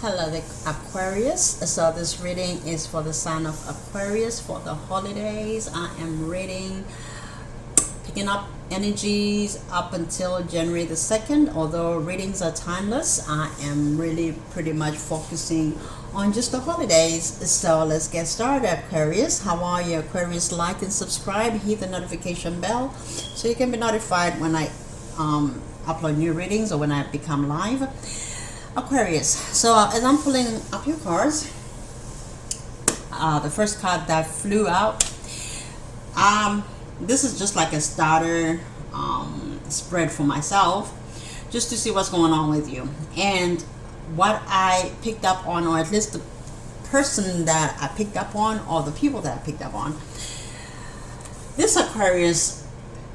Hello, the Aquarius. So this reading is for the sign of Aquarius for the holidays. I am picking up energies up until January the 2nd. Although readings are timeless, I am really pretty much focusing on just the holidays. So let's get started, Aquarius. How are you, Aquarius? Like and subscribe, hit the notification bell so you can be notified when I upload new readings or when I become live. Aquarius, so as I'm pulling up your cards, the first card that flew out, this is just like a starter spread for myself, just to see what's going on with you. And what I picked up on, or at least the person that I picked up on, or the people that I picked up on, this Aquarius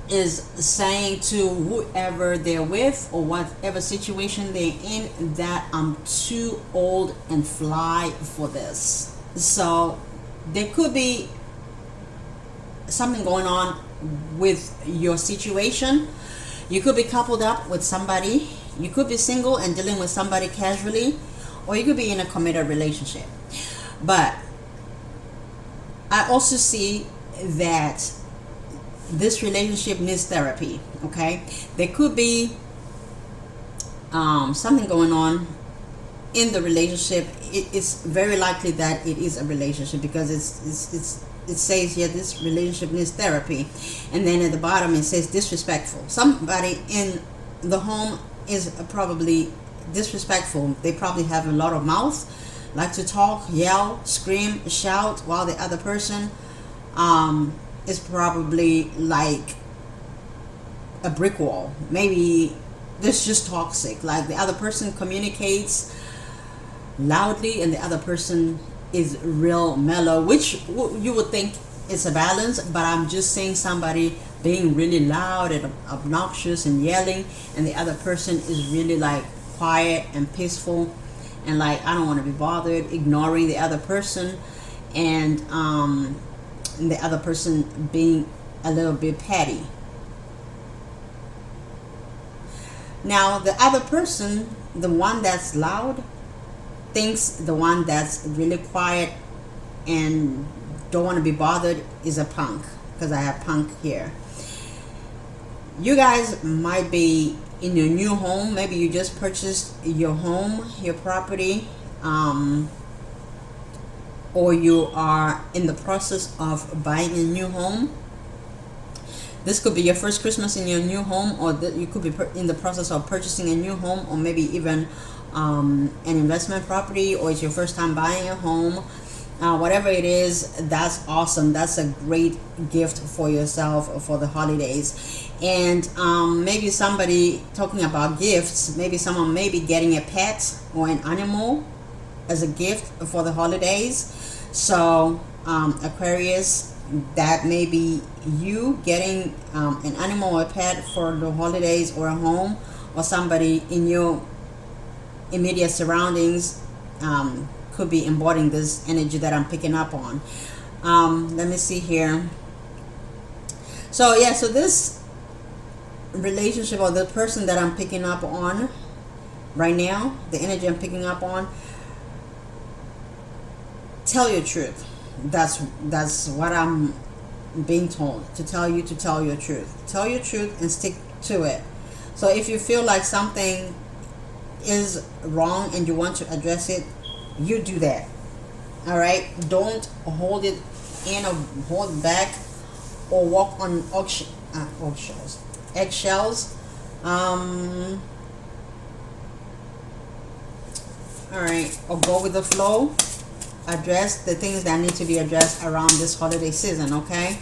is saying to whoever they're with or whatever situation they're in that I'm too old and fly for this. So there could be something going on with your situation. You could be coupled up with somebody. You could be single and dealing with somebody casually, or you could be in a committed relationship. But I also see that this relationship needs therapy. Okay, there could be something going on in the relationship. It's very likely that it is a relationship, because it says here this relationship needs therapy, and then at the bottom it says disrespectful. Somebody in the home is probably disrespectful. They probably have a lot of mouth, like to talk, yell, scream, shout, while the other person is probably like a brick wall. Maybe this just toxic, like the other person communicates loudly and the other person is real mellow, which you would think is a balance, but I'm just saying somebody being really loud and obnoxious and yelling, and the other person is really like quiet and peaceful and like, I don't want to be bothered, ignoring the other person, and the other person being a little bit petty. Now the other person, the one that's loud, thinks the one that's really quiet and don't want to be bothered is a punk, because I have punk here. You guys might be in your new home. Maybe you just purchased your home, your property, or you are in the process of buying a new home. This could be your first Christmas in your new home, or you could be in the process of purchasing a new home, or maybe even an investment property, or it's your first time buying a home. Whatever it is, that's awesome. That's a great gift for yourself for the holidays. And maybe somebody talking about gifts, maybe someone may be getting a pet or an animal as a gift for the holidays. So Aquarius, that may be you getting an animal or a pet for the holidays, or a home, or somebody in your immediate surroundings could be embodying this energy that I'm picking up on. Let me see here. So yeah, so this relationship, or the person that I'm picking up on right now, the energy I'm picking up on, tell your truth. That's what I'm being told, to tell you to tell your truth. Tell your truth and stick to it. So if you feel like something is wrong and you want to address it, you do that. All right, don't hold it in or hold it back, or walk on eggshells. All right, or go with the flow. Address the things that need to be addressed around this holiday season. Okay,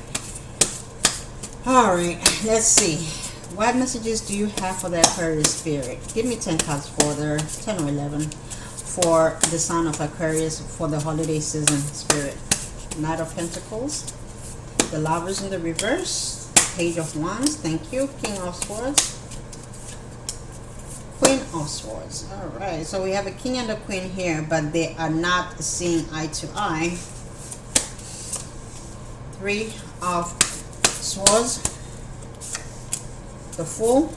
all right, let's see, what messages do you have for the Aquarius spirit? Give me 10 cards for the 10 or 11 for the sign of Aquarius for the holiday season, spirit. Knight of Pentacles, the Lovers in the reverse, Page of Wands, thank you, King of Swords, Queen of Swords. All right, so we have a king and a queen here, but they are not seeing eye to eye. Three of Swords, the Fool,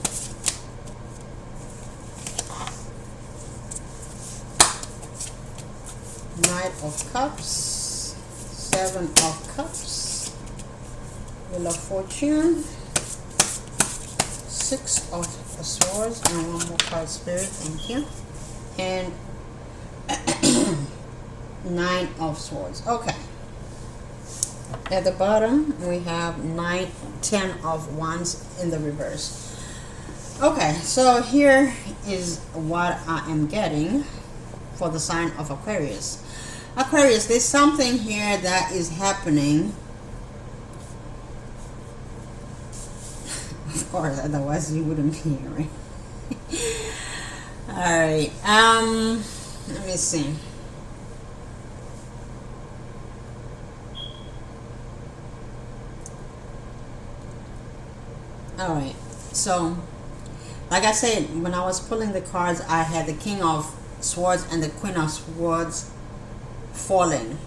Knight of Cups, Seven of Cups, Wheel of Fortune, Six of Swords, and one more card, Spirit, thank you. And Nine of Swords. Okay. At the bottom, we have 10 of Wands in the reverse. Okay, so here is what I am getting for the sign of Aquarius. Aquarius, there's something here that is happening. Of course, otherwise you wouldn't be here, right? All right. Let me see. All right. So, like I said, when I was pulling the cards, I had the King of Swords and the Queen of Swords falling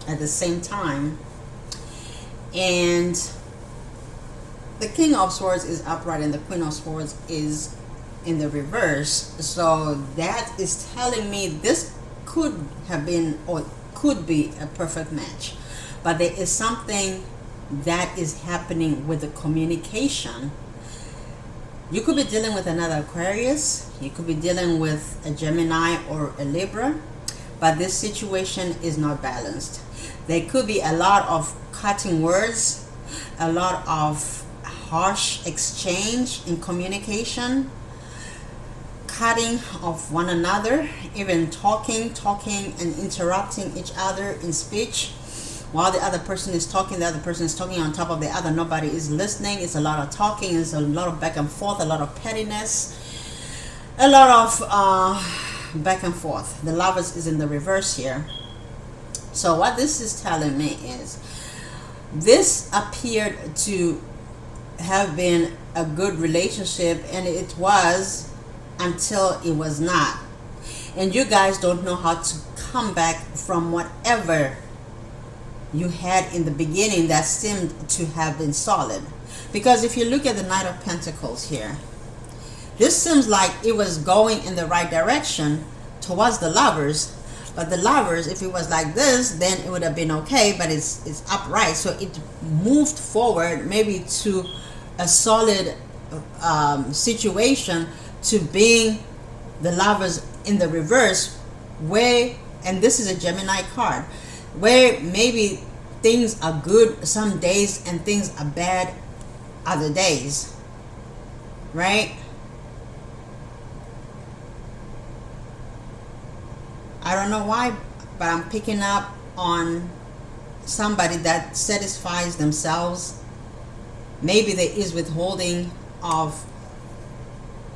at the same time, and the King of Swords is upright and the Queen of Swords is in the reverse. So that is telling me this could have been or could be a perfect match, but there is something that is happening with the communication. You could be dealing with another Aquarius, you could be dealing with a Gemini or a Libra, but this situation is not balanced. There could be a lot of cutting words, a lot of harsh exchange in communication, cutting of one another, even talking and interrupting each other in speech. While the other person is talking, the other person is talking on top of the other. Nobody is listening. It's a lot of talking. It's a lot of back and forth, a lot of pettiness, a lot of back and forth. The Lovers is in the reverse here. So what this is telling me is this appeared to have been a good relationship, and it was until it was not. And you guys don't know how to come back from whatever you had in the beginning that seemed to have been solid. Because if you look at the Knight of Pentacles here, this seems like it was going in the right direction towards the Lovers. But the Lovers, if it was like this, then it would have been okay, but it's upright, so it moved forward maybe to a solid situation, to being the Lovers in the reverse, where, and this is a Gemini card, where maybe things are good some days and things are bad other days, right? I don't know why, but I'm picking up on somebody that satisfies themselves. Maybe there is withholding of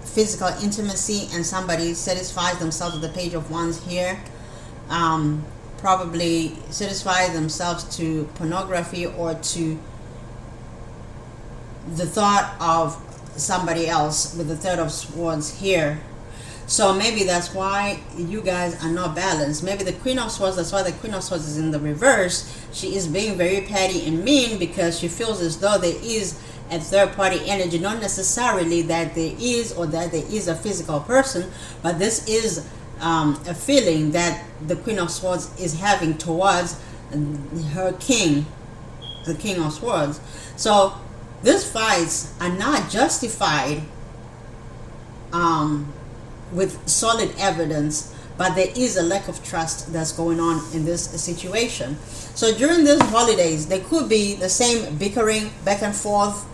physical intimacy, and somebody satisfies themselves with the Page of Wands here. Probably satisfy themselves to pornography or to the thought of somebody else with the Third of Swords here. So maybe that's why you guys are not balanced. Maybe the Queen of Swords, that's why the Queen of Swords is in the reverse. She is being very petty and mean because she feels as though there is a third party energy. Not necessarily that there is, or that there is a physical person, but this is a feeling that the Queen of Swords is having towards her king, the King of Swords. So these fights are not justified with solid evidence, but there is a lack of trust that's going on in this situation. So during these holidays, there could be the same bickering, back and forth,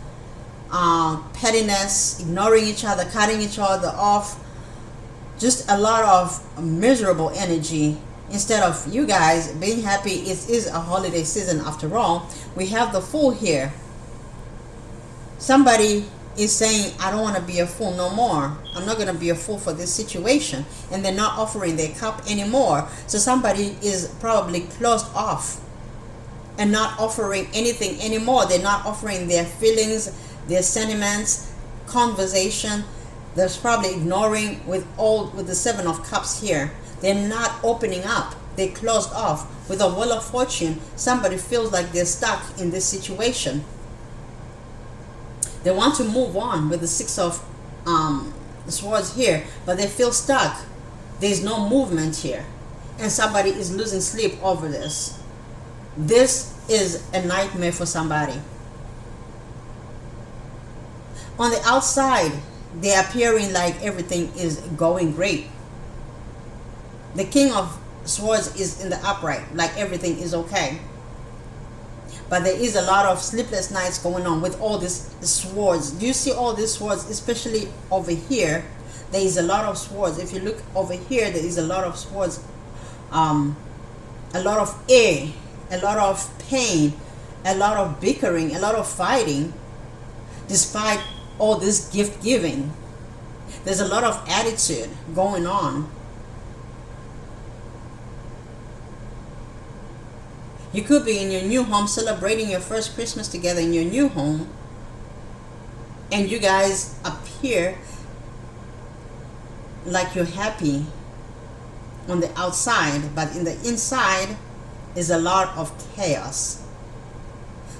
pettiness, ignoring each other, cutting each other off, just a lot of miserable energy, instead of you guys being happy. It is a holiday season after all. We have the Fool here. Somebody is saying, I don't want to be a fool no more. I'm not going to be a fool for this situation. And they're not offering their cup anymore. So somebody is probably closed off and not offering anything anymore. They're not offering their feelings, their sentiments, conversation. There's probably ignoring with the Seven of Cups here. They're not opening up. They're closed off. With a Wheel of Fortune, somebody feels like they're stuck in this situation. They want to move on with the Six of Swords here, but they feel stuck. There's no movement here. and somebody is losing sleep over this. This is a nightmare for somebody. On the outside, they're appearing like everything is going great. The King of Swords is in the upright, like everything is okay. But there is a lot of sleepless nights going on with all these swords. Do you see all these swords, especially over here? There is a lot of swords. If you look over here, there is a lot of swords. A lot of air, a lot of pain, a lot of bickering, a lot of fighting, despite all this gift giving. There's a lot of attitude going on. You could be in your new home celebrating your first Christmas together in your new home, and you guys appear like you're happy on the outside, but in the inside is a lot of chaos.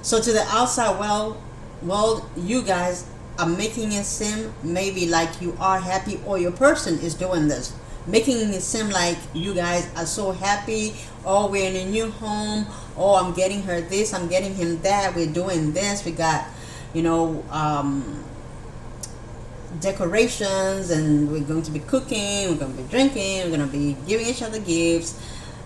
So to the outside world, you guys are making it seem maybe like you are happy, or your person is doing this, making it seem like you guys are so happy. Oh, we're in a new home. Oh, I'm getting her this, I'm getting him that, we're doing this, we got, decorations, and we're going to be cooking, we're going to be drinking, we're going to be giving each other gifts,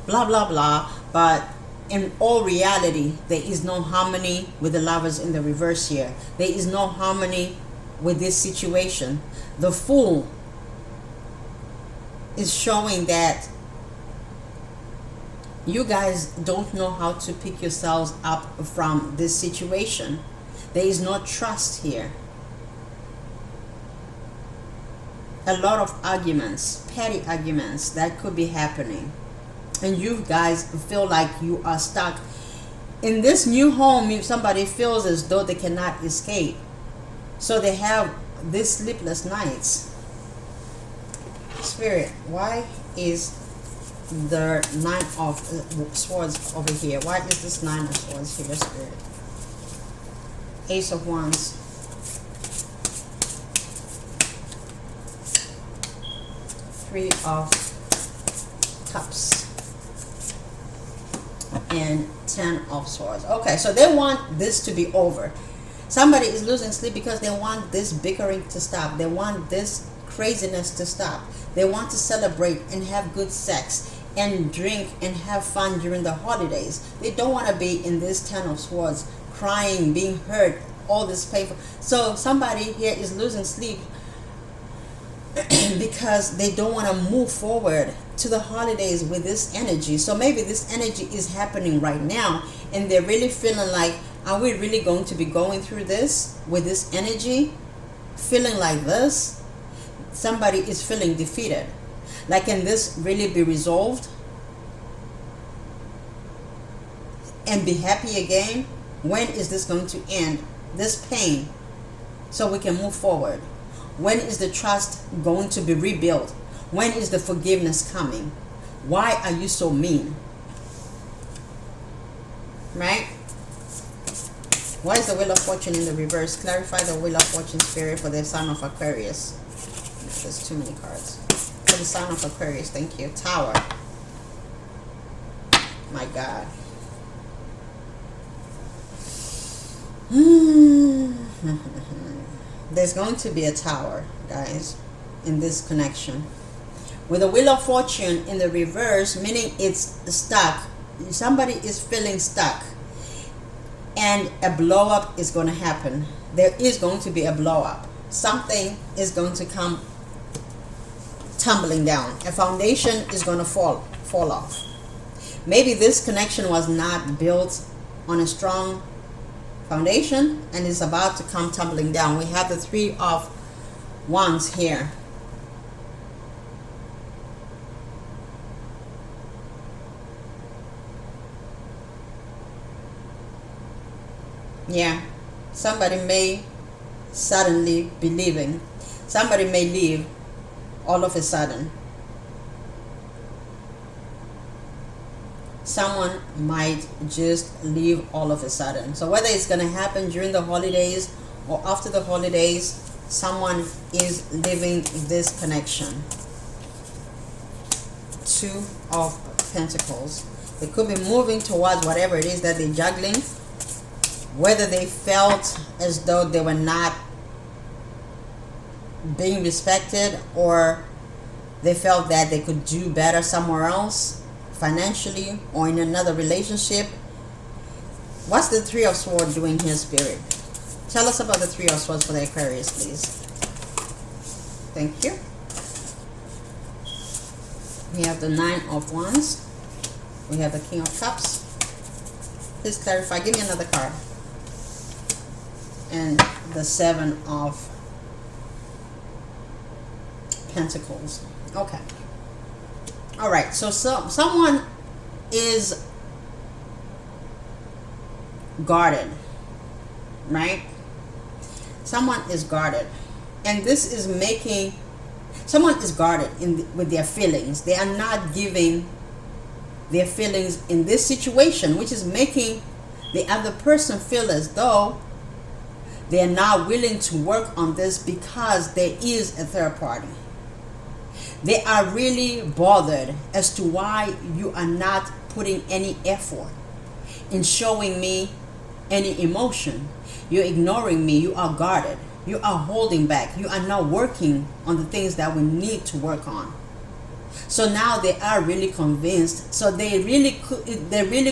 blah blah blah. But in all reality, there is no harmony with the Lovers in the reverse here. There is no harmony with this situation. The Fool is showing that you guys don't know how to pick yourselves up from this situation. There is no trust here. A lot of arguments, petty arguments that could be happening, and you guys feel like you are stuck in this new home. If somebody feels as though they cannot escape, so they have these sleepless nights. Spirit, why is the Nine of Swords over here? Why is this Nine of Swords here, Spirit? Ace of Wands. Three of Cups. And Ten of Swords. Okay, so they want this to be over. Somebody is losing sleep because they want this bickering to stop. They want this craziness to stop. They want to celebrate and have good sex and drink and have fun during the holidays. They don't want to be in this Ten of Swords, crying, being hurt, all this painful. So somebody here is losing sleep because they don't want to move forward to the holidays with this energy. So maybe this energy is happening right now, and they're really feeling like, are we really going to be going through this with this energy? Feeling like this? Somebody is feeling defeated. Like, can this really be resolved and be happy again? When is this going to end, this pain, so we can move forward? When is the trust going to be rebuilt? When is the forgiveness coming? Why are you so mean? Right? Why is the Wheel of Fortune in the reverse? Clarify the Wheel of Fortune, Spirit, for the sign of Aquarius. There's too many cards. For the sign of Aquarius, thank you. Tower. My God. There's going to be a tower, guys, in this connection. With the Wheel of Fortune in the reverse, meaning it's stuck. Somebody is feeling stuck, and a blow up is going to happen. There is going to be a blow up. Something is going to come tumbling down. A foundation is going to fall off. Maybe this connection was not built on a strong foundation and is about to come tumbling down. We have the Three of Wands here. Yeah, somebody may suddenly be leaving. Somebody may leave all of a sudden. Someone might just leave all of a sudden. So whether it's going to happen during the holidays or after the holidays, someone is leaving this connection. Two of Pentacles. They could be moving towards whatever it is that they're juggling. Whether they felt as though they were not being respected, or they felt that they could do better somewhere else, financially or in another relationship. What's the Three of Swords doing here, Spirit? Tell us about the Three of Swords for the Aquarius, please. Thank you. We have the Nine of Wands. We have the King of Cups. Please clarify. Give me another card. And the Seven of Pentacles. Okay. All right. So someone is guarded, right? Someone is guarded, and this is making someone is guarded with their feelings. They are not giving their feelings in this situation, which is making the other person feel as though they are not willing to work on this because there is a third party. They are really bothered as to why you are not putting any effort in showing me any emotion. You're ignoring me. You are guarded. You are holding back. You are not working on the things that we need to work on. So now they are really convinced. So they really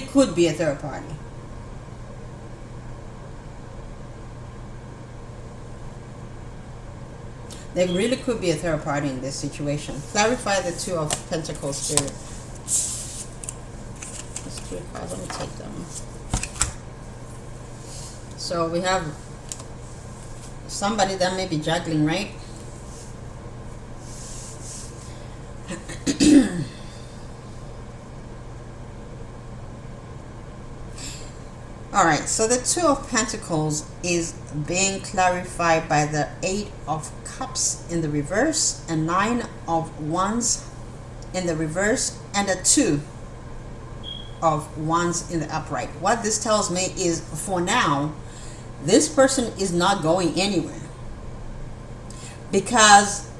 could be a third party. There really could be a third party in this situation. Clarify the Two of Pentacles, Spirit. These two cards, let me take them. So we have somebody that may be juggling, right? All right, so the Two of Pentacles is being clarified by the Eight of Cups in the reverse, and Nine of Wands in the reverse, and the Two of Wands in the upright. What this tells me is, for now, this person is not going anywhere because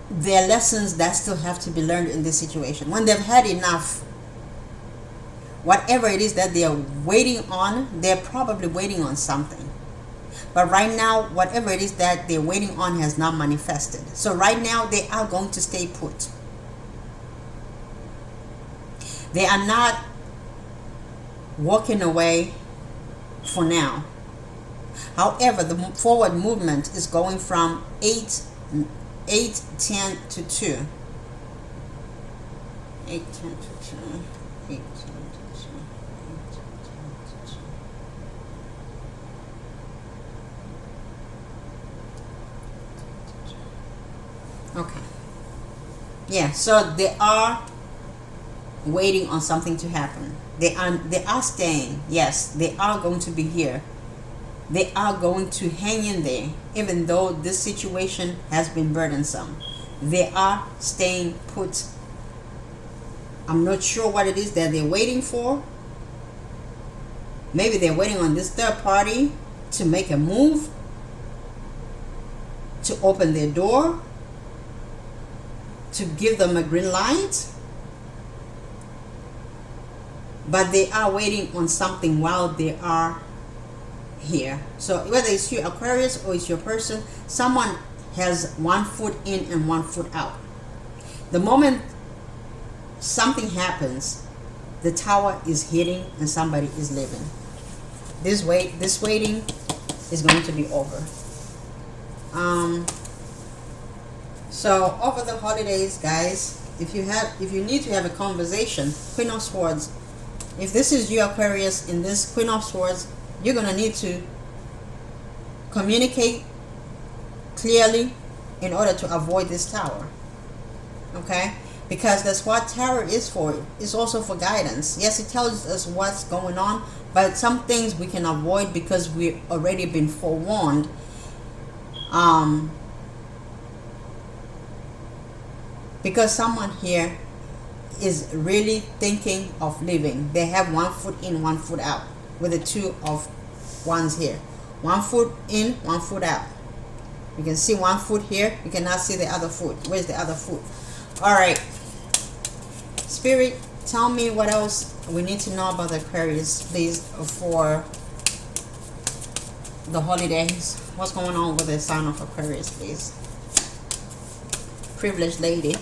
there are lessons that still have to be learned in this situation. When they've had enough, whatever it is that they are waiting on, they're probably waiting on something. But right now, whatever it is that they're waiting on has not manifested. So right now, they are going to stay put. They are not walking away for now. However, the forward movement is going from 8, 10 to 2. 8, 10 to 2. 8, 10 to 2. Okay. Yeah, so they are waiting on something to happen. They are staying. Yes, they are going to be here. They are going to hang in there, even though this situation has been burdensome. They are staying put. I'm not sure what it is that they're waiting for. Maybe they're waiting on this third party to make a move, to open their door, to give them a green light. But they are waiting on something while they are here. So whether it's you, Aquarius, or it's your person, someone has one foot in and one foot out. The moment something happens, the tower is hitting and somebody is leaving. This waiting is going to be over. So over the holidays, guys, if you need to have a conversation, Queen of Swords. If this is you, Aquarius, in this Queen of Swords, you're going to need to communicate clearly in order to avoid this tower. Okay? Because that's what tarot is for. It's also for guidance. Yes, it tells us what's going on, but some things we can avoid because we've already been forewarned. Because someone here is really thinking of leaving. They have one foot in, one foot out, with the Two of Wands here. One foot in, one foot out. You can see one foot here. You cannot see the other foot. Where's the other foot? All right, Spirit, tell me what else we need to know about the Aquarius, please, for the holidays. What's going on with the sign of Aquarius, please? Privileged lady.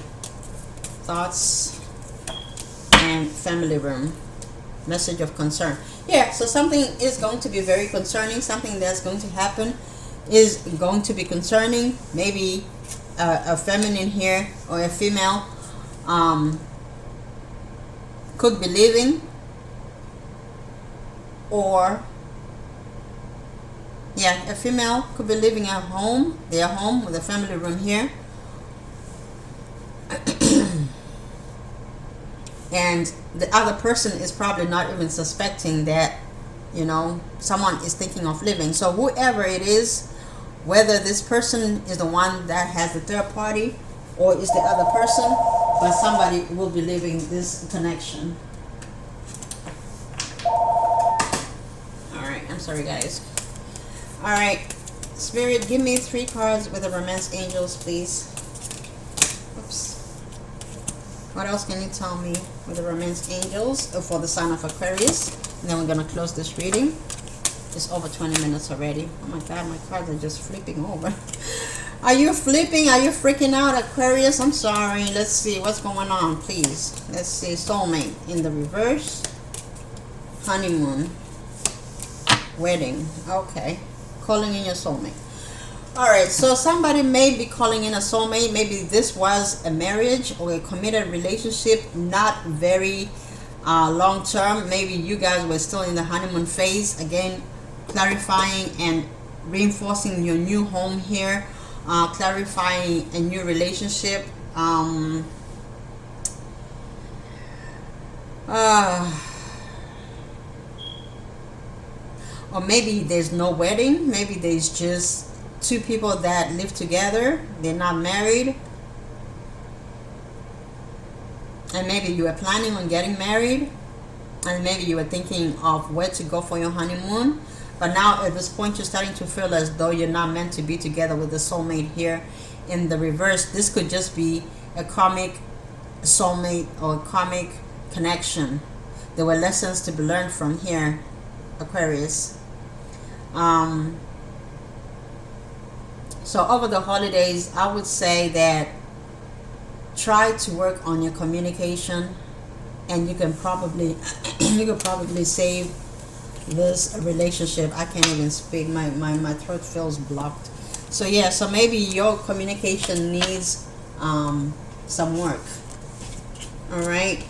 Thoughts and family room. Message of concern. Yeah, so something is going to be very concerning. Something that's going to happen is going to be concerning. Maybe a feminine here or a female could be leaving, or yeah, a female could be living at home, their home with a family room here. And the other person is probably not even suspecting that, you know, someone is thinking of leaving. So whoever it is, whether this person is the one that has the third party or is the other person, but somebody will be leaving this connection. Alright, I'm sorry guys. Alright, Spirit, give me 3 cards with the romance angels, please. Oops. What else can you tell me with the romance angels for the sign of Aquarius? And then we're going to close this reading. It's over 20 minutes already. Oh my god, my cards are just flipping over. Are you flipping? Are you freaking out, Aquarius? I'm sorry. Let's see what's going on, please. Let's see. Soulmate in the reverse. Honeymoon. Wedding. Okay. Calling in your soulmate. Alright, so somebody may be calling in a soulmate. Maybe this was a marriage or a committed relationship, not very long term. Maybe you guys were still in the honeymoon phase. Again, clarifying and reinforcing your new home here, clarifying a new relationship. Or maybe there's no wedding. Maybe there's just 2 people that live together, they're not married, and maybe you were planning on getting married, and maybe you were thinking of where to go for your honeymoon, but now at this point you're starting to feel as though you're not meant to be together with the soulmate here in the reverse. This could just be a karmic soulmate or a karmic connection. There were lessons to be learned from here, Aquarius. So over the holidays, I would say that try to work on your communication, and you can probably save this relationship. I can't even speak. My throat feels blocked. So yeah, so maybe your communication needs some work. All right.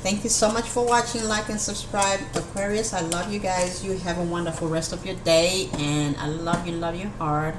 Thank you so much for watching. Like and subscribe, Aquarius. I love you guys. You have a wonderful rest of your day, and I love you hard.